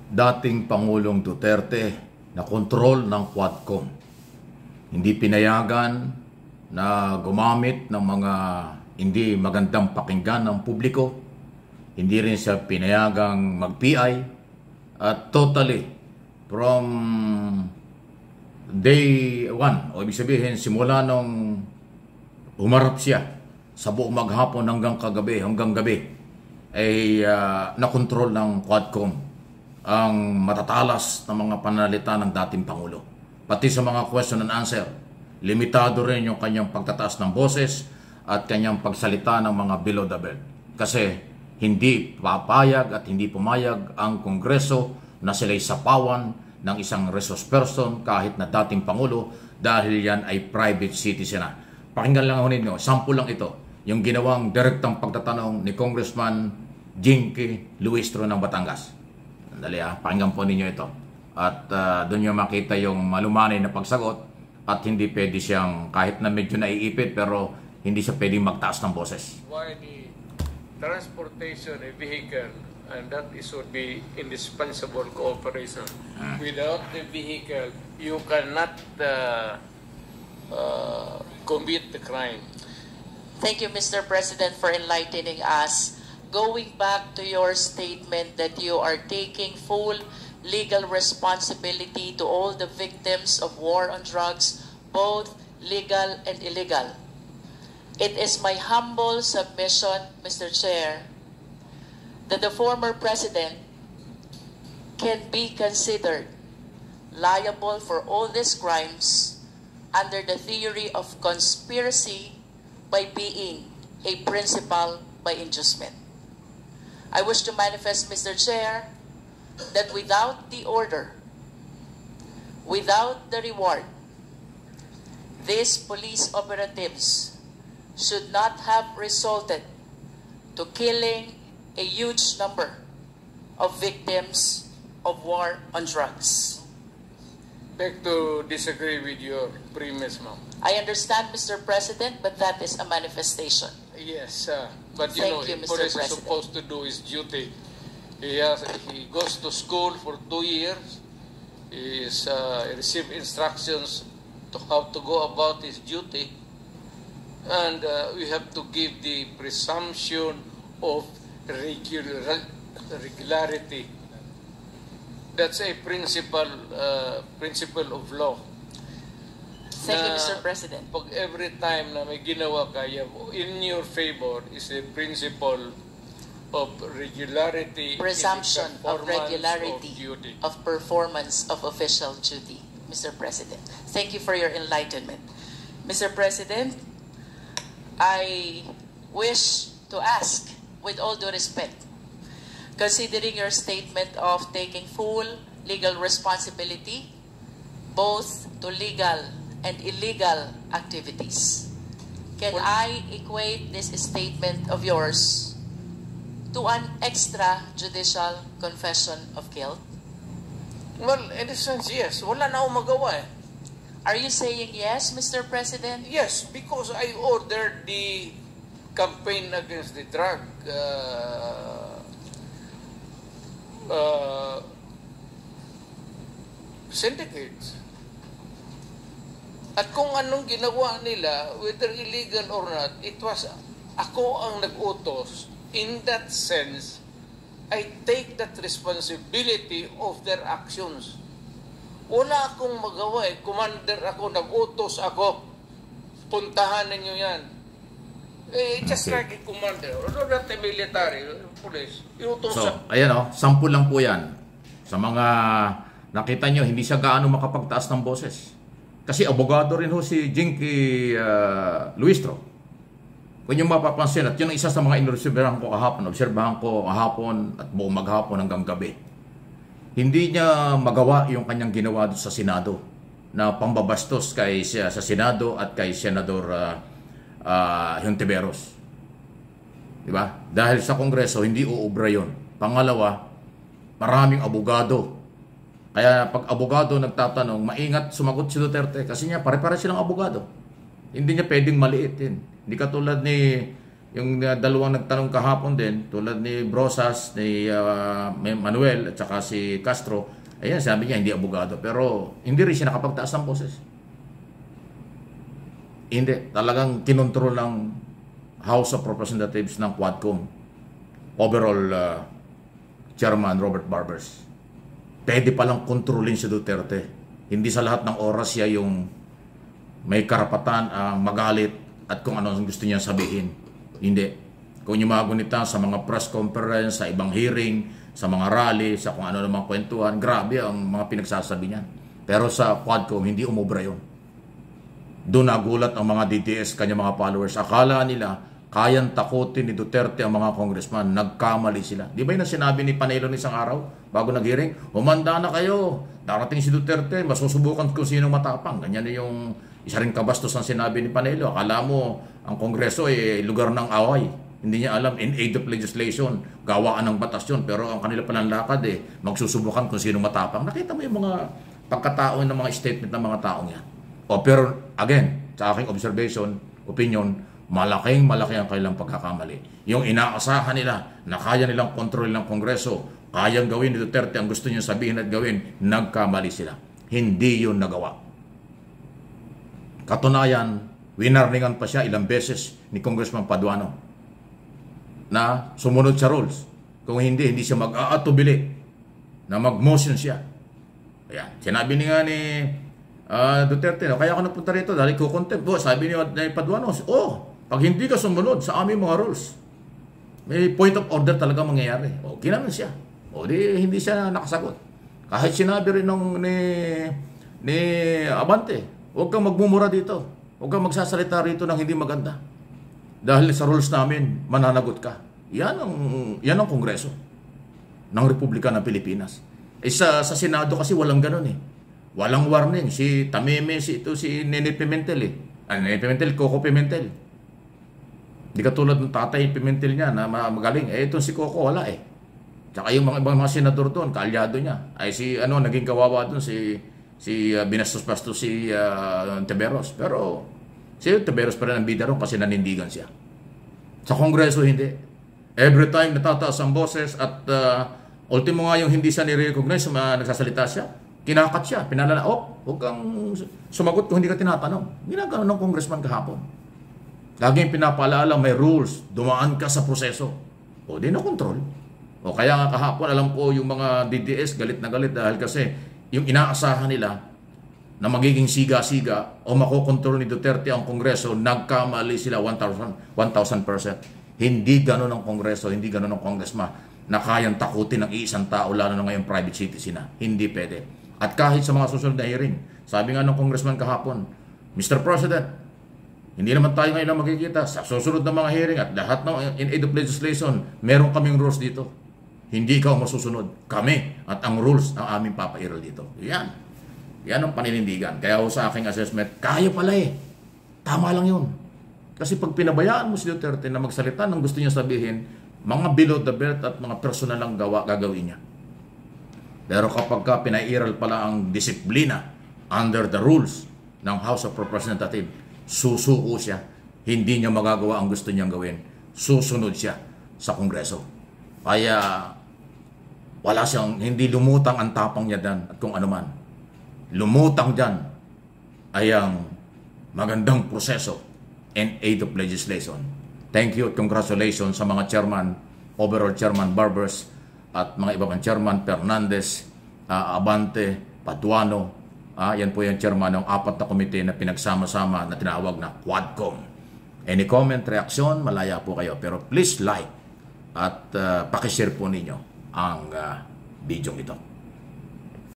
dating Pangulong Duterte na kontrol ng Quadcom. Hindi pinayagan na gumamit ng mga hindi magandang pakinggan ng publiko. Hindi rin siya pinayagang mag-PI. At totally, from day 1, o ibig sabihin, simula nung umarap siya sa buong maghapon hanggang gabi, ay nakontrol ng Quadcom ang matatalas na mga pananalita ng dating Pangulo. Pati sa mga question and answer, limitado rin yung kanyang pagtataas ng boses at kanyang pagsalita ng mga below the belt. Kasi hindi papayag at hindi pumayag ang Kongreso na sila'y sapawan ng isang resource person kahit na dating Pangulo dahil yan ay private citizen na. Pakinggan lang ako ninyo, sample lang ito, yung ginawang direktang pagtatanong ni Congressman Jinky Luistro ng Batangas. Dali pakinggan po ninyo ito. At doon nyo makita yung malumanay na pagsagot at hindi pwede siyang, kahit na medyo naiipit, pero hindi siya pwedeng magtaas ng boses. Why the transportation a vehicle, and that is would be indispensable cooperation. Without the vehicle, you cannot commit the crime. Thank you, Mr. President, for enlightening us. Going back to your statement that you are taking full legal responsibility to all the victims of war on drugs, both legal and illegal. It is my humble submission, Mr. Chair, that the former President can be considered liable for all these crimes under the theory of conspiracy by being a principal by inducement. I wish to manifest, Mr. Chair, that without the order, without the reward, these police operatives should not have resulted to killing a huge number of victims of war on drugs. Beg to disagree with your premise, ma'am. I understand, Mr. President, but that is a manifestation. Yes, but you Thank know, you, a Mr. police is President. supposed to do his duty. He goes to school for 2 years. He received instructions to how to go about his duty. And we have to give the presumption of regularity. That's a principle of law. Thank you, Mr. President. Pag every time na may ginawa kaya in your favor is the principle of regularity, Presumption of regularity of duty. of performance of official duty, Mr. President. Thank you for your enlightenment. Mr. President, I wish to ask, with all due respect, considering your statement of taking full legal responsibility, both to legal and illegal activities, can I equate this statement of yours to an extrajudicial confession of guilt? Well, in a sense, yes. Wala na akong magawa eh. Are you saying yes, Mr. President? Yes, because I ordered the campaign against the drug syndicates. At kung anong ginawa nila, whether illegal or not, it was ako ang nag-utos. In that sense, I take that responsibility of their actions. Wala akong magawa eh. Commander ako, nag-utos ako. Puntahan ninyo yan. Just like a commander, or not a military, police. Iutos So, ayan sample lang po yan. Sa mga nakita nyo, hindi siya gaano makapagtaas ng boses. Kasi abogado rin si Jinky Luistro. Kung yung mapapansin, at yun ang isa sa mga inobserbahan ko kahapon at buong maghapon hanggang gabi. Hindi niya magawa yung kanyang ginawa sa Senado na pambabastos sa Senado at kay Senador Hontiveros. Diba? Dahil sa Kongreso, hindi uubra yun. Pangalawa, maraming abogado. Kaya pag abogado nagtatanong, maingat sumagot si Duterte kasi niya pare-pare silang abogado. Hindi niya pwedeng maliitin. Hindi katulad ni Yung dalawang nagtanong kahapon din, tulad ni Brosas, ni Manuel, at saka si Castro, ayan, sabi niya hindi abogado. Pero hindi rin siya nakapagtaas ng boses. Hindi. Talagang kinontrol ng House of Representatives ng Quadcom. Overall Chairman Robert Barbers. Pwede palang kontrolin si Duterte. Hindi sa lahat ng oras siya yung may karapatan magalit at kung ano ang gusto niya sabihin. Hindi. Kung yung mga gunita sa mga press conference, sa ibang hearing, sa mga rally, sa kung ano namang kwentuhan, grabe ang mga pinagsasabi niya. Pero sa Quadcom, hindi umubra yun. Doon nagulat ang mga DTS, kanya mga followers. Akala nila, kayang takutin ni Duterte ang mga congressman. Nagkamali sila. Di ba yun ang sinabi ni Panelo ng isang araw, bago nag-hearing? Humanda na kayo. Darating si Duterte, masusubukan kung sino matapang. Ganyan yung isa rin kabastos ang sinabi ni Panelo. Akala mo, ang Kongreso ay lugar ng away. Hindi niya alam, in aid of legislation, gawaan ng batas yun. Pero ang kanila palang lakad magsusubukan kung sino matapang. Nakita mo yung mga pagkatao ng mga statement ng mga taong yan. Pero again, sa aking observation, opinion, malaki ang kanilang pagkakamali. Yung inaasahan nila na kaya nilang kontrolin ng Kongreso, kayang gawin ni Duterte ang gusto niya sabihin at gawin, nagkamali sila. Hindi yun nagawa. Katunayan, winarningan pa siya ilang beses ni Congressman Paduano na sumunod sa rules. Kung hindi siya mag-aatubili na mag-motion siya. Ayan. Sinabi nga ni Duterte, kaya ako napunta rito dahil kukontempt. Sabi ni Paduano, pag hindi ka sumunod sa aming mga rules, may point of order talaga mangyayari. Ginanon siya. Hindi siya nakasagot. Kahit sinabi rin ni Abante, huwag kang magmumura dito. Huwag kang magsasalita rito ng hindi maganda. Dahil sa rules namin, mananagot ka. Yan ang Kongreso ng Republika ng Pilipinas. Sa Senado kasi walang ganun Walang warning. Si Tameme, si Nene Pimentel Nene Pimentel, Coco Pimentel. Di katulad ng tatay Pimentel niya na magaling. Itong si Coco wala Tsaka yung mga ibang mga senador doon, kaalyado niya. Naging kawawa doon si binastos-bastos si Teberos. Pero si Teberos pa rin ang bida ron kasi nanindigan siya. Sa Kongreso hindi. Every time natataas ang boses at ultimo nga yung hindi siya ni-recognize, nagsasalita siya, kinakat siya, pinalala, huwag kang sumagot kung hindi ka tinatanong. Ginagano ng congressman kahapon. Laging pinapaalala, may rules, dumaan ka sa proseso. Di na control. Kaya nga kahapon, alam ko yung mga DDS galit na galit dahil kasi yung inaasahan nila na magiging siga-siga o makokontrol ni Duterte ang Kongreso, nagkamali sila 1,000%. Hindi gano'n ang Kongreso, hindi gano'n ang congressman na kayang takutin ng isang tao, lalo na ngayong private citizen na. Hindi pwede. At kahit sa mga susunod na hearing, sabi nga ng congressman kahapon, Mr. President, hindi naman tayo ngayon magkikita. Sa susunod na mga hearing at lahat ng in aid of legislation, meron kaming rules dito. Hindi ikaw masusunod. Kami at ang rules ang aming papairal dito. Yan ang paninindigan. Kaya sa aking assessment, kaya pala Tama lang yun. Kasi pag pinabayaan mo si Duterte na magsalita ng gusto niya sabihin, mga below the belt at mga personal lang gagawin niya. Pero kapag pinairal pala ang disiplina under the rules ng House of Representatives, susuko siya. Hindi niya magagawa ang gusto niyang gawin. Susunod siya sa Kongreso. Kaya wala siyang, hindi lumutang ang tapang niya dyan at kung ano man. Lumutang dyan ay ang magandang proseso and aid of legislation. Thank you at congratulations sa mga chairman, overall chairman Barbers at mga iba pang chairman, Fernandez, Abante, Paduano. Yan po yung chairman ng 4 na komite na pinagsama-sama na tinawag na Quadcom. Any comment, reaksyon, malaya po kayo. Pero please like at pakishare po ninyo ang video ito.